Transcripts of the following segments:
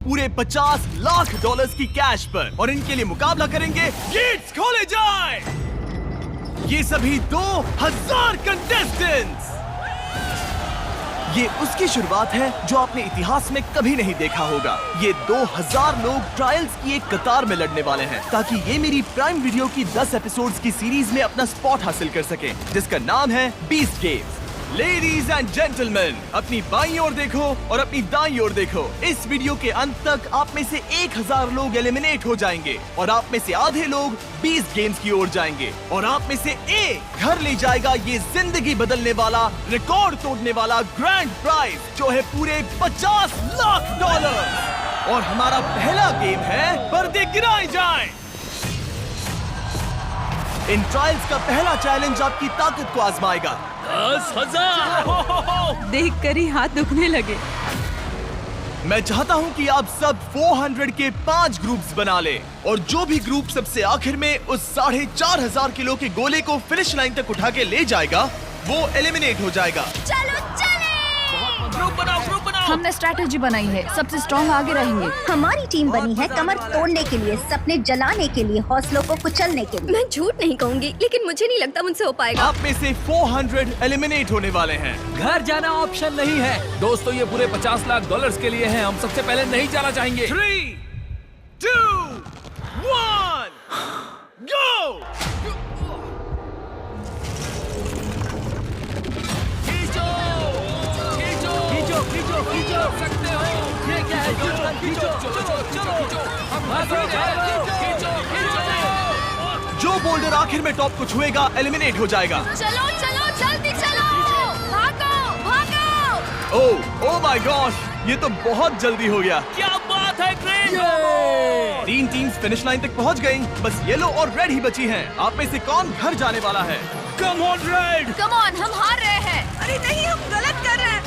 पूरे 50 लाख डॉलर्स की कैश पर, और इनके लिए मुकाबला करेंगे। गेट्स खोले जाए। ये सभी 2000 कंटेस्टेंट्स। ये उसकी शुरुआत है जो आपने इतिहास में कभी नहीं देखा होगा। ये 2000 लोग ट्रायल्स की एक कतार में लड़ने वाले हैं ताकि ये मेरी प्राइम वीडियो की 10 एपिसोड्स की सीरीज में अपना स्पॉट हासिल कर सके, जिसका नाम है beast games. Ladies and gentleman, अपनी बाईं ओर देखो और अपनी दाईं ओर देखो। इस वीडियो के अंत तक आप में से 1000 लोग एलिमिनेट हो जाएंगे और आप में से आधे लोग 20 गेम्स की ओर जाएंगे और आप में से एक घर ले जाएगा ये जिंदगी बदलने वाला, रिकॉर्ड तोड़ने वाला ग्रैंड प्राइज, जो है पूरे 50 लाख डॉलर। और हमारा पहला गेम है पर्दे गिराए जाएं। इन ट्रायल्स का पहला चैलेंज आपकी ताकत को आजमाएगा। 10,000 देखकर ही हाथ दुखने लगे। मैं चाहता हूं कि आप सब 400 के 5 ग्रुप्स बना लें और जो भी ग्रुप सबसे आखिर में उस 4,500 किलो के गोले को फिनिश लाइन तक उठा के ले जाएगा, वो एलिमिनेट हो जाएगा। चलो चले। ग्रुप बनाओ। हमने स्ट्रैटेजी बनाई है, सबसे स्ट्रॉन्ग आगे रहेंगे। हमारी टीम बनी है कमर तोड़ने के लिए, सपने जलाने के लिए, हौसलों को कुचलने के लिए। मैं झूठ नहीं कहूंगी, लेकिन मुझे नहीं लगता मुझसे हो पाएगा। आप में से 400 एलिमिनेट होने वाले हैं। घर जाना ऑप्शन नहीं है दोस्तों, ये पूरे 50 लाख डॉलर्स के लिए है। हम सबसे पहले नहीं जाना चाहेंगे। 3, 2, 1, go! खींचो सकते हो। ये क्या है? खींचो। जो बोल्डर आखिर में टॉप को छुएगा एलिमिनेट हो जाएगा। चलो जल्दी चलो, भागो। ओह माय गॉश, ये तो बहुत जल्दी हो गया। क्या बात है क्रेग! 3 टीम्स फिनिश लाइन तक पहुंच गईं, बस येलो और रेड ही बची हैं। आप में से कौन घर जाने वाला है? Come on red, come on, हम हार रहे हैं। अरे नहीं, हम गलत कर रहे हैं।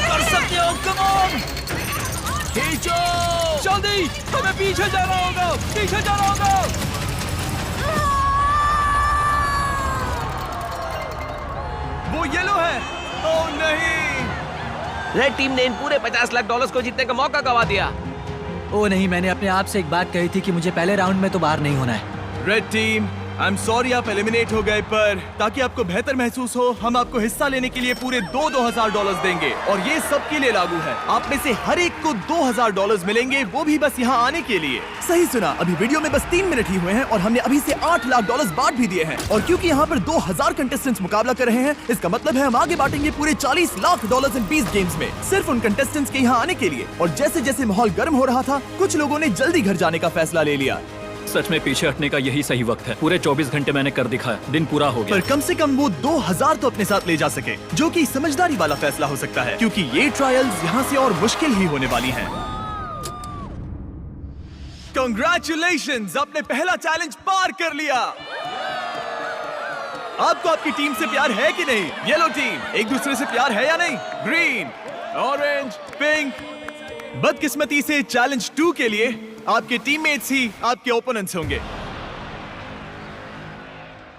कर सकते हो। कम ऑन, खींचो जल्दी। तुम्हें पीछे जाना होगा। वो येलो है। ओह नहीं, रेड टीम ने इन पूरे 50 लाख डॉलर्स को जीतने का मौका गवा दिया। ओ नहीं, मैंने अपने आप से एक बात कही थी कि मुझे पहले राउंड में तो बाहर नहीं होना है। Red team, I am sorry आप एलिमिनेट हो गए, पर ताकि आपको बेहतर महसूस हो, हम आपको हिस्सा लेने के लिए पूरे 2,000 डॉलर्स देंगे और ये सबके लिए लागू है। आप में से हर एक को 2,000 डॉलर्स मिलेंगे, वो भी बस यहाँ आने के लिए। सही सुना, अभी वीडियो में बस 3 मिनट ही हुए हैं और हमने अभी से 8 लाख डॉलर्स बांट भी दिए हैं। और क्योंकि यहाँ पर 2000 कंटेस्टेंट्स मुकाबला कर रहे हैं, इसका मतलब है हम आगे बांटेंगे पूरे 40 लाख डॉलर्स इन 20 गेम्स में, सिर्फ उन कंटेस्टेंट्स के यहाँ आने के लिए। और जैसे जैसे माहौल गर्म हो रहा था, कुछ लोगों ने जल्दी घर जाने का फैसला ले लिया। सच में पीछे हटने का यही सही वक्त है। पूरे 24 घंटे मैंने कर दिखाया, दिन पूरा हो गया। पर कम से कम वो 2000 तो अपने साथ ले जा सके, जो कि समझदारी वाला फैसला हो सकता है, क्योंकि ये ट्रायल्स यहाँ से और मुश्किल ही होने वाली हैं। Congratulations, आपने पहला चैलेंज पार कर लिया। आपको आपकी टीम से प्यार है कि नहीं? येलो टीम, एक दूसरे से प्यार है या नहीं? Green, orange, pink. बदकिस्मती से चैलेंज 2 के लिए आपके टीममेट्स ही आपके ओपोनेंट्स होंगे।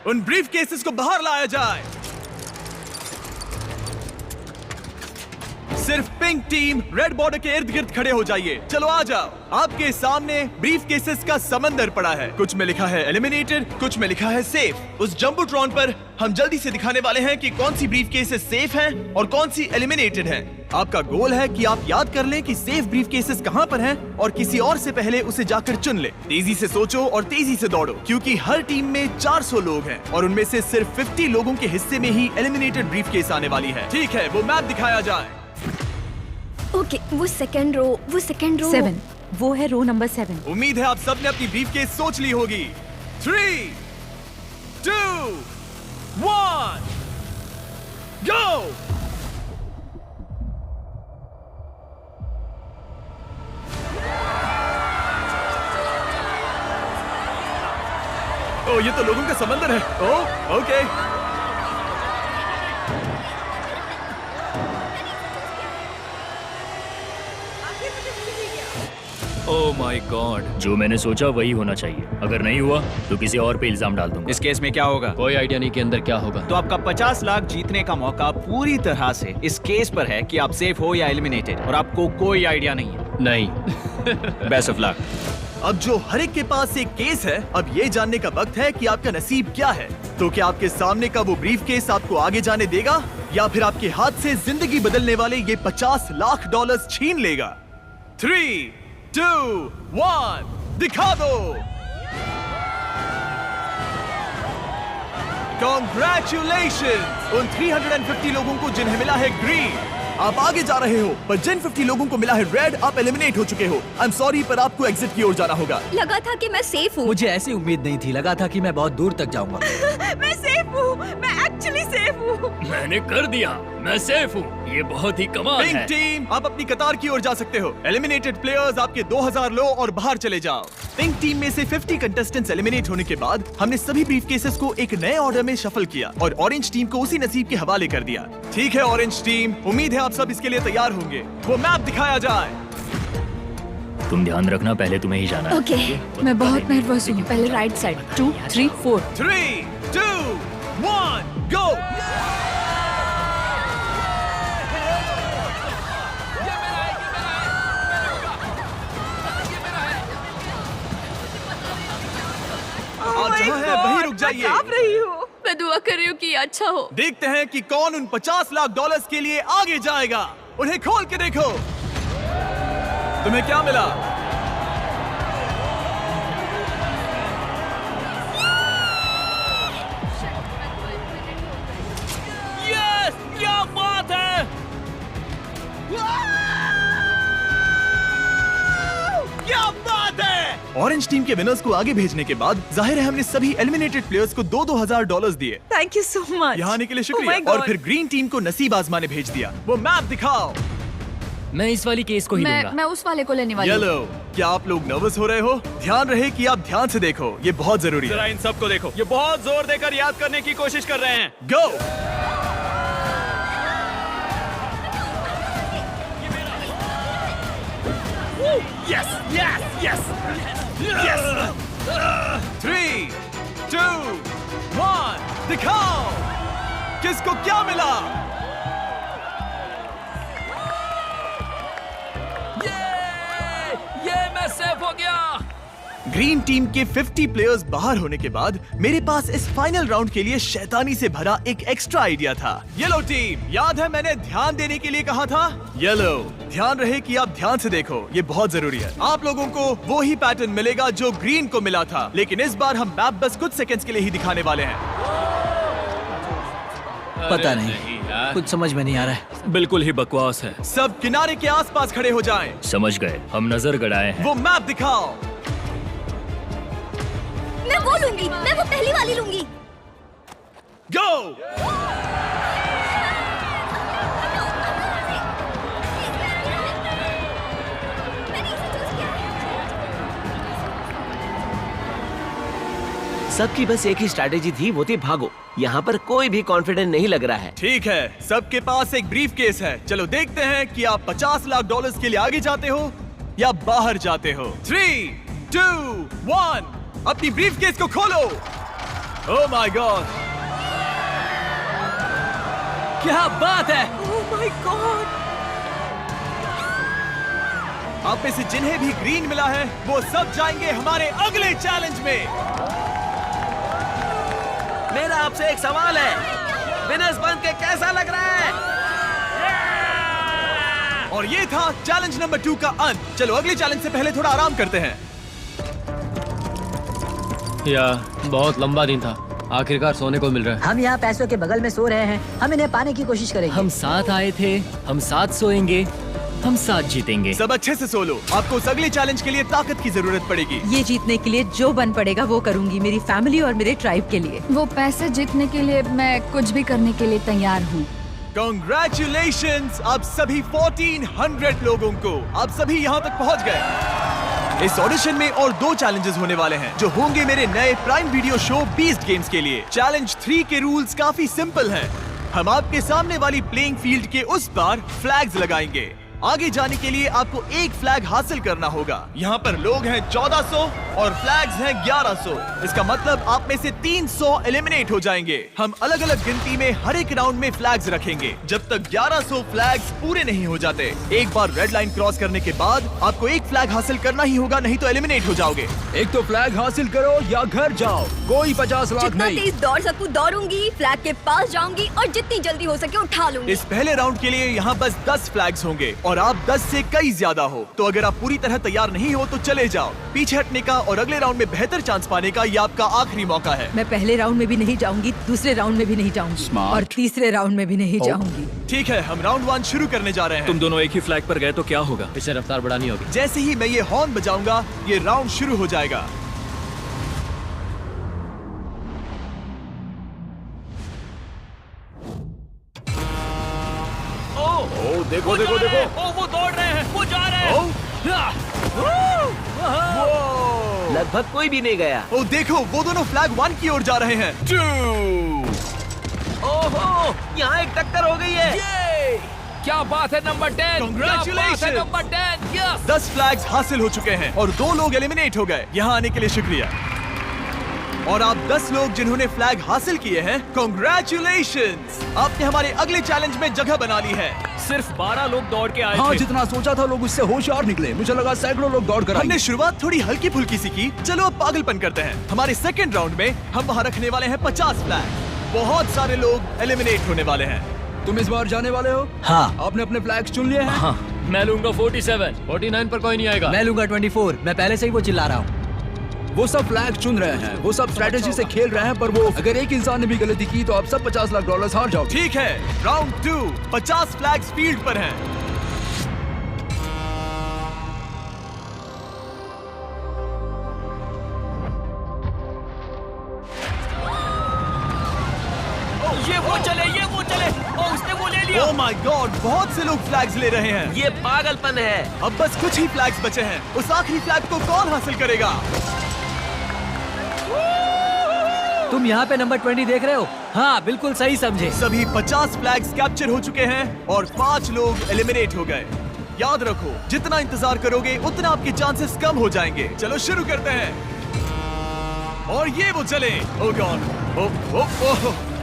उन ब्रीफ केसेस को बाहर लाया जाए। सिर्फ पिंक टीम रेड बॉर्डर के इर्द गिर्द खड़े हो जाइए। चलो आ जाओ। आपके सामने ब्रीफ केसेस का समंदर पड़ा है। कुछ में लिखा है एलिमिनेटेड, कुछ में लिखा है सेफ। उस जंबोट्रॉन पर हम जल्दी से दिखाने वाले हैं कि कौन सी ब्रीफ केसेस सेफ हैं और कौन सी एलिमिनेटेड हैं। आपका गोल है कि आप याद कर लें कि सेफ ब्रीफ केसेस कहां पर हैं और किसी और से पहले उसे जाकर चुन ले। तेजी से सोचो और तेजी से दौड़ो, क्योंकि हर टीम में 400 लोग हैं और उनमें से सिर्फ 50 लोगों के हिस्से में ही एलिमिनेटेड ब्रीफ केस आने वाली है। ठीक है, वो मैप दिखाया जाए। ओके, वो सेकंड रो 7, वो है रो नंबर 7। उम्मीद है आप सबने अपनी ब्रीफ केस सोच ली होगी। 3, 2, 1, गो! ओ, ये तो लोगों का समंदर है। ओ, ओके। ओह माय गॉड, जो मैंने सोचा वही होना चाहिए। अगर नहीं हुआ तो किसी और पे इल्जाम डाल दूंगा। इस केस में क्या होगा? कोई आइडिया नहीं कि अंदर क्या होगा। तो आपका 50 लाख जीतने का मौका पूरी तरह से इस केस पर है कि आप सेफ हो या एलिमिनेटेड, और आपको कोई आइडिया नहीं है। नहीं। Best of luck. अब जो हर एक के पास एक केस है, अब ये जानने का वक्त है कि आपका नसीब क्या है। तो क्या आपके सामने का वो ब्रीफ केस आपको आगे जाने देगा या फिर आपके हाथ से जिंदगी बदलने वाले ये 50 लाख डॉलर्स छीन लेगा? 3, 2, 1, दिखा दो। Congratulations उन 350 लोगों को जिन्हें मिला है ग्रीन। आप आगे जा रहे हो, पर जिन 50 लोगों को मिला है रेड, आप एलिमिनेट हो चुके हो। आई एम सॉरी, पर आपको एग्जिट की ओर जाना होगा। लगा था कि मैं सेफ हूँ। मुझे ऐसी उम्मीद नहीं थी, लगा था कि मैं बहुत दूर तक जाऊंगा। मैं सेफ हूँ, मैं एक्चुअली सेफ हूँ। मैंने कर दिया, मैं सेफ हूँ। ये बहुत ही कमाल पिंक है। टीम, आप अपनी कतार की ओर जा सकते हो। एलिमिनेटेड प्लेयर्स आपके 2000 लो और बाहर चले जाओ। पिंक टीम में से 50 कंटेस्टेंट्स एलिमिनेट होने के बाद हमने सभी ब्रीफ केसेस को एक नए ऑर्डर में शफल किया और ऑरेंज टीम को उसी नसीब के हवाले कर दिया। ठीक है ऑरेंज टीम, उम्मीद है आप सब इसके लिए तैयार होंगे। वो मैप दिखाया जाए। तुम ध्यान रखना, पहले तुम्हें ही जाना है। ओके। मैं बहुत नर्वस हूँ। पहले राइट साइड, 2, 3, 4। 3, 2, 1, गो। आप जहाँ हैं वहीं रुक जाइए। कांप रही हूँ। मैं दुआ कर रही हूँ कि ये अच्छा हो। देखते हैं कि कौन उन 50 लाख डॉलर्स के लिए आगे जाएगा। उन्हें खोल के देखो। तुम्हें क्या मिला? यस, क्या बात है। क्या बात है! ऑरेंज टीम के विनर्स को आगे भेजने के बाद जाहिर है हमने सभी एलिमिनेटेड प्लेयर्स को 2-2 हजार डॉलर्स दिए। Thank you so much. यहाँ आने के लिए Oh my शुक्रिया। God. और फिर ग्रीन टीम को नसीब आजमाने भेज दिया। वो मैप दिखाओ। मैं इस वाली केस को ही दूंगा। मैं उस वाले को लेने वाली हूँ। येलो, क्या आप लोग नर्वस हो रहे हो? ध्यान रहे कि आप ध्यान से देखो, ये बहुत जरूरी है। इन सबको देखो, ये बहुत जोर देकर याद करने की कोशिश कर रहे हैं। Go. Yes, yes, yes, yes. 3, 2, 1, दिखाओ किसको क्या मिला। ये मैं सेफ हो गया। ग्रीन टीम के 50 प्लेयर्स बाहर होने के बाद मेरे पास इस फाइनल राउंड के लिए शैतानी से भरा एक एक्स्ट्रा आइडिया था। येलो टीम, याद है मैंने ध्यान देने के लिए कहा था? येलो, ध्यान रहे कि आप ध्यान से देखो, ये बहुत जरूरी है। आप लोगों को वो ही पैटर्न मिलेगा जो ग्रीन को मिला था, लेकिन इस बार हम मैप बस कुछ सेकंड्स के लिए ही दिखाने वाले हैं। पता नहीं, कुछ समझ में नहीं आ रहा है। बिल्कुल ही बकवास है। सब किनारे के आसपास खड़े हो जाएं। समझ गए, हम नजर गड़ाए हैं। वो मैप दिखाओ। मैं वो लूंगी, मैं वो पहली वाली लूंगी। गो। सबकी बस एक ही स्ट्रैटेजी थी, वो थी भागो। यहाँ पर कोई भी कॉन्फिडेंट नहीं लग रहा है। ठीक है, सबके पास एक ब्रीफ केस है। चलो देखते हैं कि आप 50 लाख डॉलर्स के लिए आगे जाते हो या बाहर जाते हो। 3, 2, 1, अपनी ब्रीफ केस को खोलो। ओह माय गॉड, क्या बात है। Oh my God. आप में से जिन्हें भी ग्रीन मिला है वो सब जाएंगे हमारे अगले चैलेंज में। मेरा आपसे एक सवाल है, विनर्स बन के कैसा लग रहा है? और ये था चैलेंज नंबर 2 का अंत। चलो अगले चैलेंज से पहले थोड़ा आराम करते हैं। बहुत लंबा दिन था, आखिरकार सोने को मिल रहा है। हम यहाँ पैसों के बगल में सो रहे हैं, हम इन्हें पाने की कोशिश करेंगे। हम साथ आए थे, हम साथ सोएंगे, हम साथ जीतेंगे। सब अच्छे से सो लो, आपको उस अगले चैलेंज के लिए ताकत की जरूरत पड़ेगी। ये जीतने के लिए जो बन पड़ेगा वो करूंगी, मेरी फैमिली और मेरे ट्राइब के लिए। वो पैसे जीतने के लिए मैं कुछ भी करने के लिए तैयार हूँ। Congratulations आप सभी 1400 लोगों को, आप सभी यहाँ तक पहुँच गए। इस ऑडिशन में और 2 चैलेंजेस होने वाले हैं जो होंगे मेरे नए prime video show beast games के लिए। चैलेंज 3 के रूल्स काफी सिंपल हैं। हम आपके सामने वाली प्लेइंग फील्ड के उस पार फ्लैग्स लगाएंगे। आगे जाने के लिए आपको एक फ्लैग हासिल करना होगा। यहाँ पर लोग हैं 1400 और फ्लैग्स हैं 1100। इसका मतलब आप में से 300 एलिमिनेट हो जाएंगे। हम अलग अलग गिनती में हर एक राउंड में फ्लैग्स रखेंगे जब तक 1100 फ्लैग्स पूरे नहीं हो जाते। एक बार रेड लाइन क्रॉस करने के बाद आपको एक फ्लैग हासिल करना ही होगा, नहीं तो एलिमिनेट हो जाओगे। एक तो फ्लैग हासिल करो या घर जाओ, कोई 50 लाख जितना नहीं। तेज दौड़ सकूं दौड़ूंगी, फ्लैग के पास जाऊंगी और जितनी जल्दी हो सके उठा लूंगी। इस पहले राउंड के लिए यहाँ बस 10 फ्लैग्स होंगे और आप 10 से कई ज्यादा हो। तो अगर आप पूरी तरह तैयार नहीं हो तो चले जाओ। पीछे हटने का और अगले राउंड में बेहतर चांस पाने का ये आपका आखिरी मौका है। मैं पहले राउंड में भी नहीं जाऊंगी, दूसरे राउंड में भी नहीं जाऊंगी Smart. और तीसरे राउंड में भी नहीं जाऊंगी। ठीक है, हम राउंड 1 शुरू करने जा रहे हैं। तुम दोनों एक ही फ्लैग पर गए तो क्या होगा? इसे रफ्तार बढ़ानी होगी। जैसे ही मैं ये हॉर्न बजाऊंगा ये राउंड शुरू हो जाएगा। देखो देखो देखो। ओ वो दौड़ रहे हैं, वो जा रहे हैं। लगभग कोई भी नहीं गया। ओ देखो, वो दोनों फ्लैग 1 की ओर जा रहे हैं। 2 ओहो, यहाँ एक टक्कर हो गई है। ये क्या बात है नंबर 10। Congratulations! क्या बात है नंबर 10। यस 10 फ्लैग्स हासिल हो चुके हैं और 2 लोग एलिमिनेट हो गए। यहाँ आने के लिए शुक्रिया। और आप 10 लोग जिन्होंने फ्लैग हासिल किए हैं, कांग्रेचुलेशंस! आपने हमारे अगले चैलेंज में जगह बना ली है। सिर्फ 12 लोग दौड़ के आए हाँ, थे। जितना सोचा था लोग उससे होशियार निकले। मुझे लगा सैकड़ों लोग दौड़ कर हमने आएंगे। शुरुआत थोड़ी हल्की फुल्की सी की, चलो अब पागलपन करते हैं। हमारे सेकंड राउंड में हम वहाँ रखने वाले हैं 50 फ्लैग। बहुत सारे लोग एलिमिनेट होने वाले हैं। तुम इस बार जाने वाले हो? हाँ। आपने अपने फ्लैग्स चुन लिए हैं? हाँ। मैं लूंगा 47, 49 पर कोई नहीं आएगा। मैं लूंगा 24। मैं पहले से ही वो चिल्ला रहा हूँ। वो सब फ्लैग चुन रहे हैं, वो सब स्ट्रेटेजी से खेल रहे हैं, पर वो अगर एक इंसान ने भी गलती की तो आप सब $50 लाख हार जाओगे। ठीक है, राउंड 2 50 फ्लैग्स फील्ड पर हैं। ये वो चले। ओ उसने वो ले लिया। ओह माय गॉड, बहुत से लोग फ्लैग्स ले रहे हैं। ये पागलपन है। अब बस कुछ ही फ्लैग्स बचे हैं। उस आखिरी फ्लैग को कौन हासिल करेगा? तुम यहाँ पे नंबर 20 देख रहे हो? हाँ, बिल्कुल सही समझे। सभी 50 फ्लैग्स कैप्चर हो चुके हैं और 5 लोग एलिमिनेट हो गए। याद रखो, जितना इंतजार करोगे उतना आपके चांसेस कम हो जाएंगे। चलो शुरू करते हैं। और ये वो चले। ओह गॉड,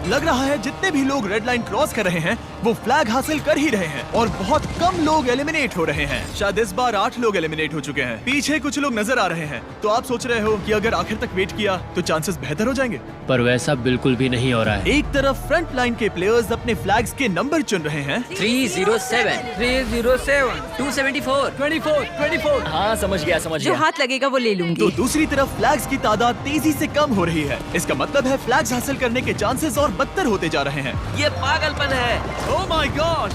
लग रहा है जितने भी लोग रेड लाइन क्रॉस कर रहे हैं वो फ्लैग हासिल कर ही रहे हैं और बहुत कम लोग एलिमिनेट हो रहे हैं। शायद इस बार 8 लोग एलिमिनेट हो चुके हैं। पीछे कुछ लोग नजर आ रहे हैं। तो आप सोच रहे हो कि अगर आखिर तक वेट किया तो चांसेस बेहतर हो जाएंगे। पर वैसा बिल्कुल भी नहीं हो रहा है। एक तरफ फ्रंट लाइन के प्लेयर्स अपने फ्लैग्स के नंबर चुन रहे हैं। 307, 307, 274, 24, 24। हाँ समझ गया जो हाथ लगेगा वो ले तो लूंगी। दूसरी तरफ फ्लैग्स की तादाद तेजी से कम हो रही है। इसका मतलब है फ्लैग्स हासिल करने के चांसेस और बदतर होते जा रहे हैं। ये पागलपन है। ओह माय गॉड,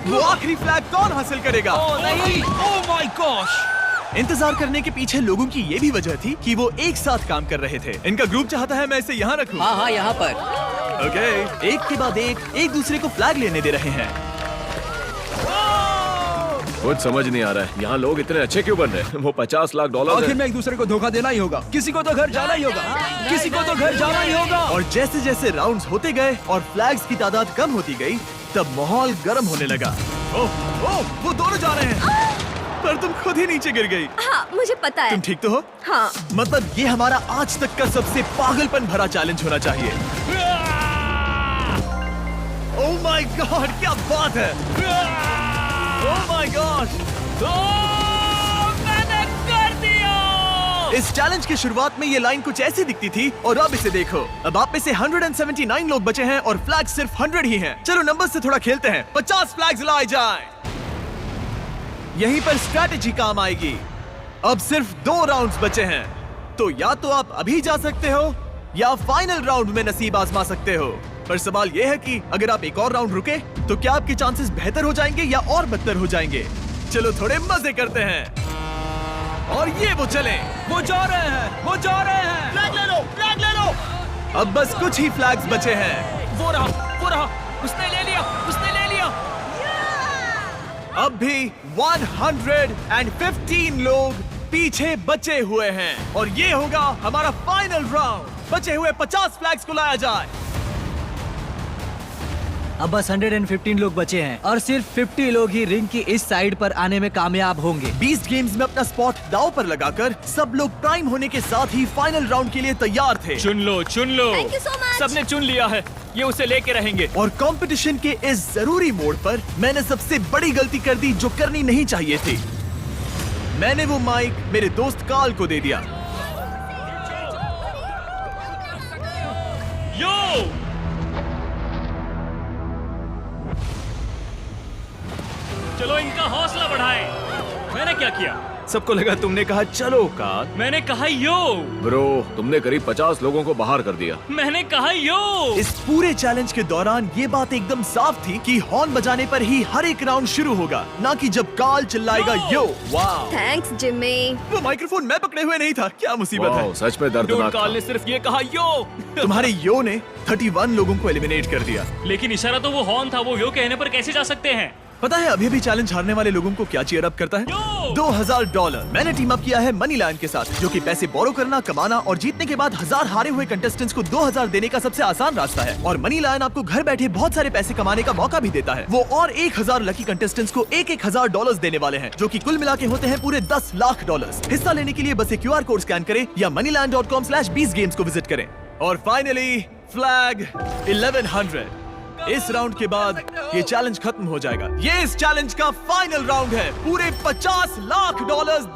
वो आखिरी फ्लैग कौन हासिल करेगा? नहीं। Oh my gosh. इंतजार करने के पीछे लोगों की ये भी वजह थी कि वो एक साथ काम कर रहे थे। इनका ग्रुप चाहता है मैं इसे यहाँ रखूं। हाँ हाँ, यहाँ पर। ओके, एक के बाद एक दूसरे को फ्लैग लेने दे रहे हैं। कुछ समझ नहीं आ रहा है, यहाँ लोग इतने अच्छे क्यों बन रहे हैं? वो $50 लाख आखिर में एक दूसरे को धोखा देना ही होगा। किसी को तो घर जाना ही होगा। किसी को तो घर जाना ही होगा। और जैसे जैसे राउंड्स होते गए और फ्लैग्स की तादाद कम होती गई तब माहौल गर्म होने लगा। ओह, वो दोनों जा रहे हैं। पर तुम खुद ही नीचे गिर गई। हाँ मुझे पता है। तुम ठीक तो हो? हाँ। मतलब ये हमारा आज तक का सबसे पागलपन भरा चैलेंज होना चाहिए। ओह माय गॉड, क्या बात है। ओह माय गॉड, मैंने कर दिया। इस चैलेंज की शुरुआत में ये लाइन कुछ ऐसी दिखती थी और अब इसे देखो। अब आप में से 179 लोग बचे हैं और फ्लैग सिर्फ 100 ही हैं। चलो नंबर से थोड़ा खेलते हैं। 50 फ्लैग्स लाए जाएं। यहीं पर स्ट्रैटेजी काम आएगी। अब सिर्फ 2 राउंड्स बचे हैं, तो या तो आप अभी जा सकते हो या फाइनल राउंड में नसीब आजमा सकते हो। पर सवाल यह है कि अगर आप एक और राउंड रुके तो क्या आपके चांसेस बेहतर हो जाएंगे या और बदतर हो जाएंगे। चलो थोड़े मजे करते हैं। और ये वो चले, वो जा रहे हैं, वो जा रहे हैं। फ्लैग ले लो, फ्लैग ले लो। अब बस कुछ ही फ्लैग्स बचे हैं। वो रहा, उसने ले लिया। अब भी 115 लोग पीछे बचे हुए हैं और ये होगा हमारा फाइनल राउंड। बचे हुए 50 फ्लैग्स को लाया जाए। अब बस 115 लोग बचे हैं और सिर्फ 50 लोग ही रिंग की इस साइड पर आने में कामयाब होंगे। बीस्ट गेम्स में अपना स्पॉट दांव पर लगाकर सब लोग प्राइम होने के साथ ही फाइनल राउंड के लिए तैयार थे। चुन लो, चुन लो। Thank you so much. सबने चुन लिया है, ये उसे लेके रहेंगे। और कंपटीशन के इस जरूरी मोड़ पर मैंने सबसे बड़ी गलती कर दी जो करनी नहीं चाहिए थी। मैंने वो माइक मेरे दोस्त कार्ल को दे दिया। यो! चलो इनका हौसला बढ़ाएं। मैंने क्या किया? सबको लगा तुमने कहा चलो कार्ल। मैंने कहा यो। ब्रो, तुमने करीब 50 लोगों को बाहर कर दिया। मैंने कहा यो। इस पूरे चैलेंज के दौरान ये बात एकदम साफ थी कि हॉर्न बजाने पर ही हर एक राउंड शुरू होगा, ना कि जब कार्ल चिल्लाएगा यो। वाह! थैंक्स जिम्मी। वो माइक्रोफोन मैं पकड़े हुए नहीं था, क्या मुसीबत है। वाह, सच में डूड दर्दनाक कार्ल था। ने सिर्फ ये कहा यो। तुम्हारे यो ने 31 लोगों को एलिमिनेट कर दिया। लेकिन इशारा तो वो हॉर्न था, वो यो कहने पर कैसे जा सकते हैं? पता है अभी भी चैलेंज हारने वाले लोगों को क्या चीयर अप करता है? $2000। मैंने टीम अप किया है मनी लायन के साथ, जो कि पैसे बोरो करना, कमाना और जीतने के बाद 1000 हारे हुए कंटेस्टेंट्स को 2000 देने का सबसे आसान रास्ता है। और मनी लायन आपको घर बैठे बहुत सारे पैसे कमाने का मौका भी देता है। वो और 1000 लकी कंटेस्टेंट्स को $1000 देने वाले हैं, जो कि कुल मिला के होते हैं पूरे $10 लाख। हिस्सा लेने के लिए बस एक QR कोड स्कैन करें या moneyland.com/beastgames को विजिट करें। और फाइनली फ्लैग 1100। इस राउंड के बाद ये चैलेंज खत्म हो जाएगा। ये इस चैलेंज का फाइनल राउंड है। पूरे $50 लाख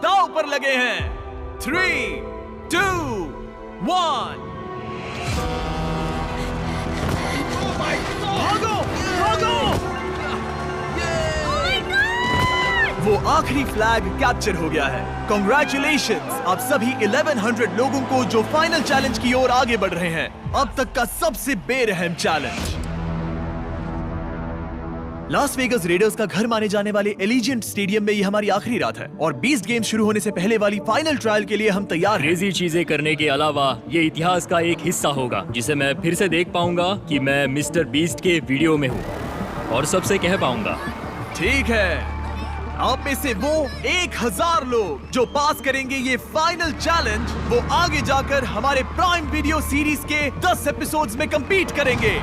दांव पर लगे हैं। 3, 2, 1। भागो, भागो! वो आखिरी फ्लैग कैप्चर हो गया है। Congratulations आप सभी 1100 लोगों को जो फाइनल चैलेंज की ओर आगे बढ़ रहे हैं। अब तक का सबसे बेरहम चैलेंज। लास वेगस रेडर्स का घर माने जाने वाले एलिजेंट स्टेडियम में ये हमारी आखिरी रात है और बीस्ट गेम शुरू होने से पहले वाली फाइनल ट्रायल के लिए हम तैयार हैं। क्रेजी चीजें करने के अलावा ये इतिहास का एक हिस्सा होगा जिसे मैं फिर से देख पाऊंगा कि मैं मिस्टर बीस्ट के वीडियो में हूँ और सबसे कह पाऊंगा। ठीक है, आप में से वो 1000 लोग जो पास करेंगे ये फाइनल चैलेंज, वो आगे जाकर हमारे प्राइम वीडियो सीरीज के 10 एपिसोड्स में compete करेंगे।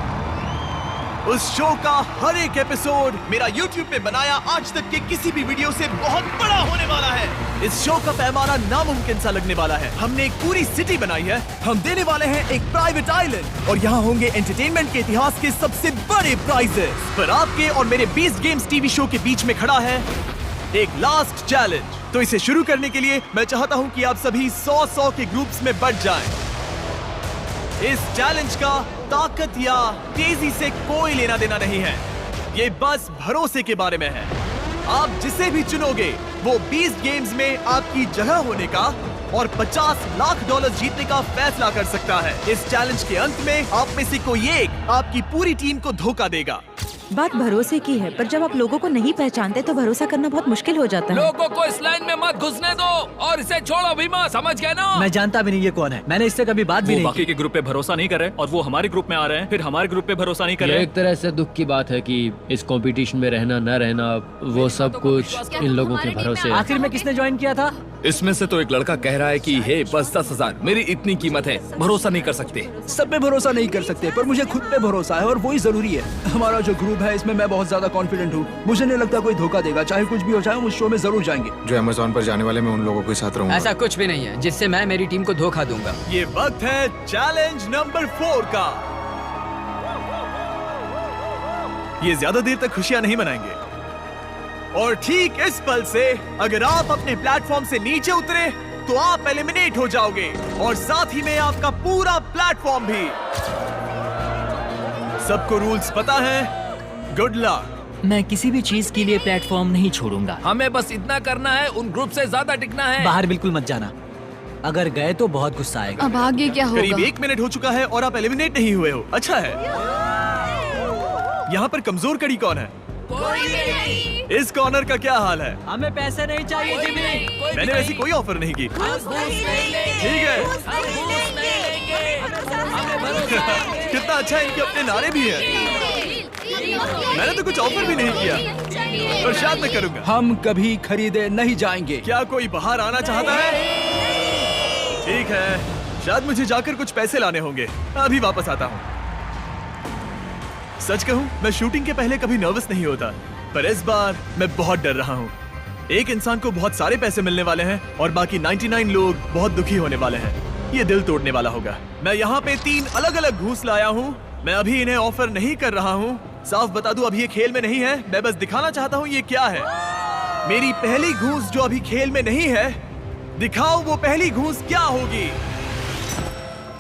उस शो का हर एक एपिसोड मेरा YouTube पे बनाया आज तक के किसी भी वीडियो से बहुत बड़ा होने वाला है। इस शो का पैमाना नामुमकिन सा लगने वाला है। हमने एक पूरी सिटी बनाई है। हम देने वाले हैं एक प्राइवेट आइलैंड और यहाँ होंगे एंटरटेनमेंट के इतिहास के सबसे बड़े प्राइजेस। पर आपके और मेरे बीस्ट गेम्स टीवी शो के बीच में खड़ा है एक लास्ट चैलेंज। तो इसे शुरू करने के लिए मैं चाहता हूँ कि आप सभी 100 के ग्रुप्स में बंट जाएं। इस चैलेंज का ताकत या तेजी से कोई लेना देना नहीं है, ये बस भरोसे के बारे में है। आप जिसे भी चुनोगे वो बीस्ट गेम्स में आपकी जगह होने का और $50 लाख जीतने का फैसला कर सकता है। इस चैलेंज के अंत में आप में से कोई एक आपकी पूरी टीम को धोखा देगा। बात भरोसे की है, पर जब आप लोगों को नहीं पहचानते तो भरोसा करना बहुत मुश्किल हो जाता है। लोगों को इस लाइन में मत घुसने दो और इसे छोड़ो भी मत, समझ गए ना? मैं जानता भी नहीं ये कौन है, मैंने इससे कभी बात भी नहीं बाकी के ग्रुप पे भरोसा नहीं कर रहे और वो हमारे ग्रुप में आ रहे हैं, फिर हमारे ग्रुप पे भरोसा नहीं कर ये रहे। एक तरह से दुख की बात है कि इस कंपटीशन में रहना न रहना वो सब कुछ इन लोगों के भरोसे। आखिर में किसने ज्वाइन किया था? इसमें से तो एक लड़का कह रहा है कि हे बस 10,000 मेरी इतनी कीमत है, भरोसा नहीं कर सकते। सब पे भरोसा नहीं कर सकते, पर मुझे खुद पे भरोसा है और वही जरूरी है। हमारा जो ग्रुप है इसमें मैं बहुत ज्यादा कॉन्फिडेंट हूँ। मुझे नहीं लगता कोई धोखा देगा, चाहे कुछ भी हो जाए हम उस शो में जरूर जाएंगे। जो अमेज़न पर जाने वाले मैं उन लोगों के साथ रहूंगा। ऐसा कुछ भी नहीं है जिससे मैं मेरी टीम को धोखा दूंगा। ये वक्त है चैलेंज नंबर 4 का। ये ज्यादा देर तक खुशियां नहीं मनाएंगे और ठीक इस पल से अगर आप अपने प्लेटफॉर्म से नीचे उतरे तो आप एलिमिनेट हो जाओगे और साथ ही में आपका पूरा प्लेटफॉर्म भी। सबको रूल्स पता है? Good luck. मैं किसी भी चीज के लिए प्लेटफॉर्म नहीं छोड़ूंगा। हमें बस इतना करना है, उन ग्रुप से ज्यादा टिकना है। बाहर बिल्कुल मत जाना, अगर गए तो बहुत गुस्सा आएगा। अब आगे क्या होगा? करीब 1 मिनट हो चुका है और आप एलिमिनेट नहीं हुए हो। अच्छा है। यहाँ पर कमजोर कड़ी कौन है? कोई भी नहीं। इस कॉर्नर का क्या हाल है? हमें पैसे नहीं चाहिए जिमी। मैंने वैसी कोई ऑफर नहीं की। ठीक है। कितना अच्छा है, इनके अपने नारे भी हैं। मैंने तो कुछ ऑफर भी नहीं किया, पर शायद मैं करूंगा। हम कभी खरीदे नहीं जाएंगे। क्या कोई बाहर आना चाहता है? ठीक है, शायद मुझे जाकर कुछ पैसे लाने होंगे। अभी वापस आता हूँ। सच कहूं, मैं शूटिंग के पहले कभी नर्वस नहीं होता, पर इस बार मैं बहुत डर रहा हूं। एक इंसान को बहुत सारे पैसे मिलने वाले हैं और बाकी 99 लोग बहुत दुखी होने वाले हैं। ये दिल तोड़ने वाला होगा। मैं यहाँ पे 3 अलग अलग घूस लाया हूँ। मैं अभी इन्हें ऑफर नहीं कर रहा हूँ। साफ बता दूं, अभी ये खेल में नहीं है। मैं बस दिखाना चाहता हूँ ये क्या है। मेरी पहली घूस जो अभी खेल में नहीं है, दिखाओ वो पहली घूस क्या होगी।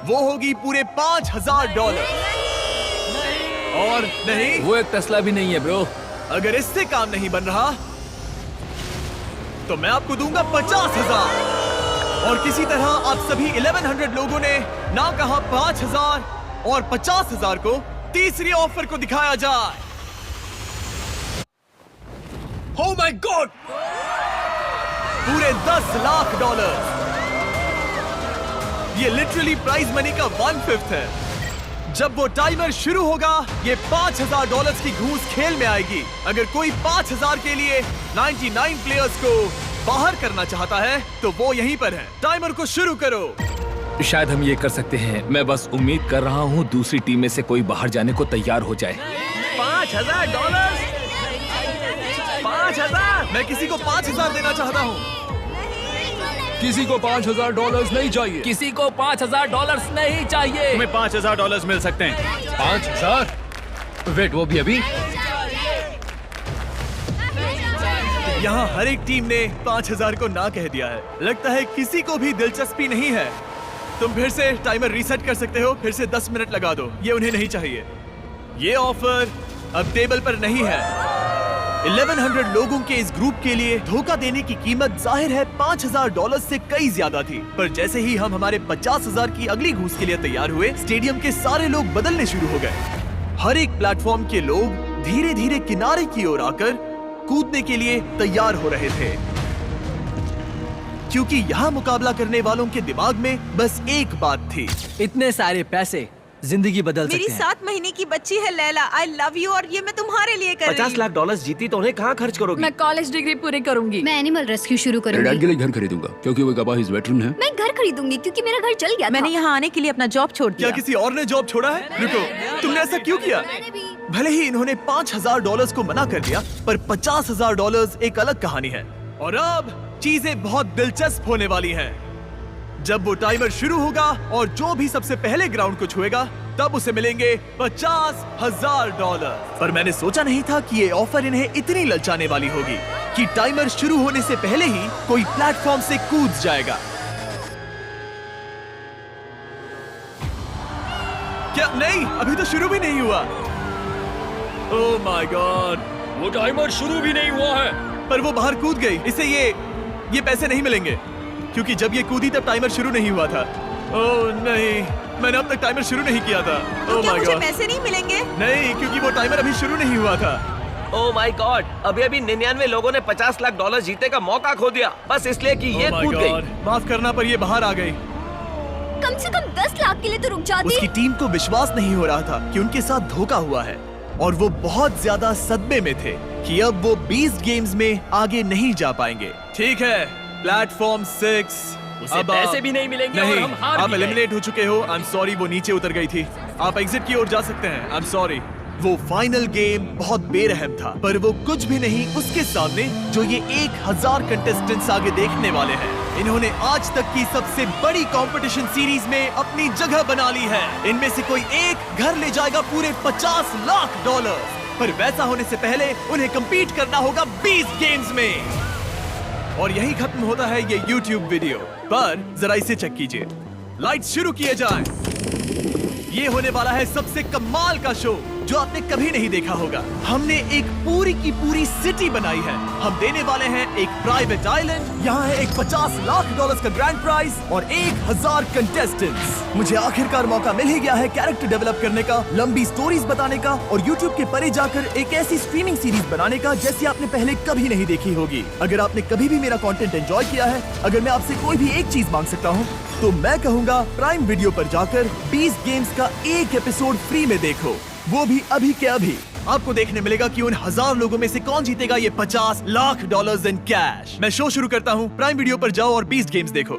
वो होगी पूरे $5000। और नहीं, वो एक टेस्ला भी नहीं है ब्रो। अगर इससे काम नहीं बन रहा तो मैं आपको दूंगा 50,000। और किसी तरह आप सभी 1100 लोगों ने ना कहा 5000 और 50,000 को तीसरी ऑफर को दिखाया जाए। Oh my God! पूरे $10 लाख। ये लिटरली प्राइज मनी का 1/5 है। जब वो टाइमर शुरू होगा, ये $5000 की घूस खेल में आएगी। अगर कोई 5000 के लिए 99 प्लेयर्स को बाहर करना चाहता है तो वो यहीं पर है। टाइमर को शुरू करो। शायद हम ये कर सकते हैं। मैं बस उम्मीद कर रहा हूँ दूसरी टीम में से कोई बाहर जाने को तैयार हो जाए। $5000? 5000? मैं किसी को 5000 देना चाहता हूँ। किसी को $5000 नहीं चाहिए। किसी को $5000 नहीं चाहिए। तुम्हें $5000 मिल सकते हैं। 5000? वेट, वो भी अभी? यहाँ हर एक टीम ने 5000 को ना कह दिया है। लगता है किसी को भी दिलचस्पी नहीं है। तुम फिर से टाइमर रीसेट कर सकते हो। फिर से 10 मिनट लगा दो। ये उन्हें नहीं चाहिए। ये ऑफर अब टेबल पर नहीं है। 1100 लोगों के इस ग्रुप के लिए धोखा देने की कीमत जाहिर है $5000 से कई ज्यादा थी। पर जैसे ही हम हमारे 50,000 की अगली घूस के लिए तैयार हुए, स्टेडियम के सारे लोग बदलने शुरू हो गए। हर एक प्लेटफॉर्म के लोग धीरे धीरे किनारे की ओर आकर कूदने के लिए तैयार हो रहे थे, क्योंकि यहाँ मुकाबला करने वालों के दिमाग में बस एक बात थी। इतने सारे पैसे जिंदगी बदल मेरी सकते हैं। 7 महीने की बच्ची है लैला। आई लव यू और ये मैं तुम्हारे लिए कर रही हूँ। $50 लाख जीती तो उन्हें कहाँ खर्च करोगी? मैं कॉलेज डिग्री पूरी करूंगी। मैं एनिमल रेस्क्यू शुरू डैड करूंगी। के लिए घर खरीदूंगा क्योंकि वो गवाह इस वेटरन है। मैं घर खरीदूंगी क्योंकि मेरा घर चल गया था। मैंने यहाँ आने के लिए अपना जॉब छोड़ क्या दिया। किसी और ने जॉब छोड़ा है? रुको, तुमने ऐसा क्यों किया? भले ही इन्होंने $5000 को मना कर दिया, पर $50,000 एक अलग कहानी है। और अब चीजें बहुत दिलचस्प होने वाली हैं। जब वो टाइमर शुरू होगा और जो भी सबसे पहले ग्राउंड को छुएगा, तब उसे मिलेंगे $50,000। पर मैंने सोचा नहीं था कि ये ऑफर इन्हें इतनी ललचाने वाली होगी कि टाइमर शुरू होने से पहले ही कोई प्लेटफॉर्म से कूद जाएगा। क्या? नहीं, अभी तो शुरू भी नहीं हुआ। ओह माय गॉड, वो टाइमर शुरू भी नहीं हुआ है। पर वो बाहर कूद गई। इसे ये पैसे नहीं मिलेंगे, क्योंकि जब ये कूदी तब टाइमर शुरू नहीं हुआ था। ओह नहीं, मैंने अब तक टाइमर शुरू नहीं किया था। तो ओह क्या माय मुझे गॉड, पैसे नहीं मिलेंगे? नहीं, क्योंकि वो टाइमर अभी शुरू नहीं हुआ था। ओह माय गॉड, अभी 99 लोगों ने $50 लाख जीतने का मौका खो दिया, बस इसलिए कि ये Oh my कूद God, गई। माफ करना, पर ये बाहर आ गई। कम से कम 10 लाख के लिए तो रुक जाती। उसकी टीम को विश्वास नहीं हो रहा था कि उनके साथ धोखा हुआ है, और वो बहुत ज्यादा सदमे में थे कि अब वो बीस्ट गेम्स में आगे नहीं जा पाएंगे। ठीक है, प्लेटफॉर्म 6। उसे पैसे भी नहीं मिलेंगे और हम हार आप भी गए। एलिमिनेट हो चुके हो। आई एम सॉरी, वो नीचे उतर गई थी। आप एग्जिट की ओर जा सकते हैं। I am sorry. वो फाइनल गेम बहुत बेरहम था, पर वो कुछ भी नहीं उसके सामने जो ये 1000 कंटेस्टेंट्स आगे देखने वाले हैं। इन्होंने आज तक की सबसे बड़ी कंपटीशन सीरीज में अपनी जगह बना ली है। इनमें से कोई एक घर ले जाएगा पूरे $50 लाख। पर वैसा होने से पहले उन्हें compete करना होगा 20 गेम्स में। और यही खत्म होता है ये YouTube वीडियो। पर जरा इसे चेक कीजिए। लाइट्स शुरू किए जाएं। ये होने वाला है सबसे कमाल का शो जो आपने कभी नहीं देखा होगा। हमने एक पूरी की पूरी सिटी बनाई है। हम देने वाले हैं एक प्राइवेट आइलैंड। यहाँ है एक $50 लाख का ग्रैंड प्राइज और 1000 कंटेस्टेंट्स। मुझे आखिरकार मौका मिल ही गया है कैरेक्टर डेवलप करने का, लंबी स्टोरीज बताने का और YouTube के परे जाकर एक ऐसी स्ट्रीमिंग सीरीज बनाने का जैसी आपने पहले कभी नहीं देखी होगी। अगर आपने कभी भी मेरा कंटेंट एंजॉय किया है, अगर मैं आपसे कोई भी एक चीज मांग सकता हूँ, तो मैं कहूँगा प्राइम वीडियो पर जाकर 20 गेम्स का एक एपिसोड फ्री में देखो, वो भी अभी के अभी। आपको देखने मिलेगा कि उन 1000 लोगों में से कौन जीतेगा ये $50 लाख इन कैश। मैं शो शुरू करता हूँ। प्राइम वीडियो पर जाओ और 20 गेम्स देखो।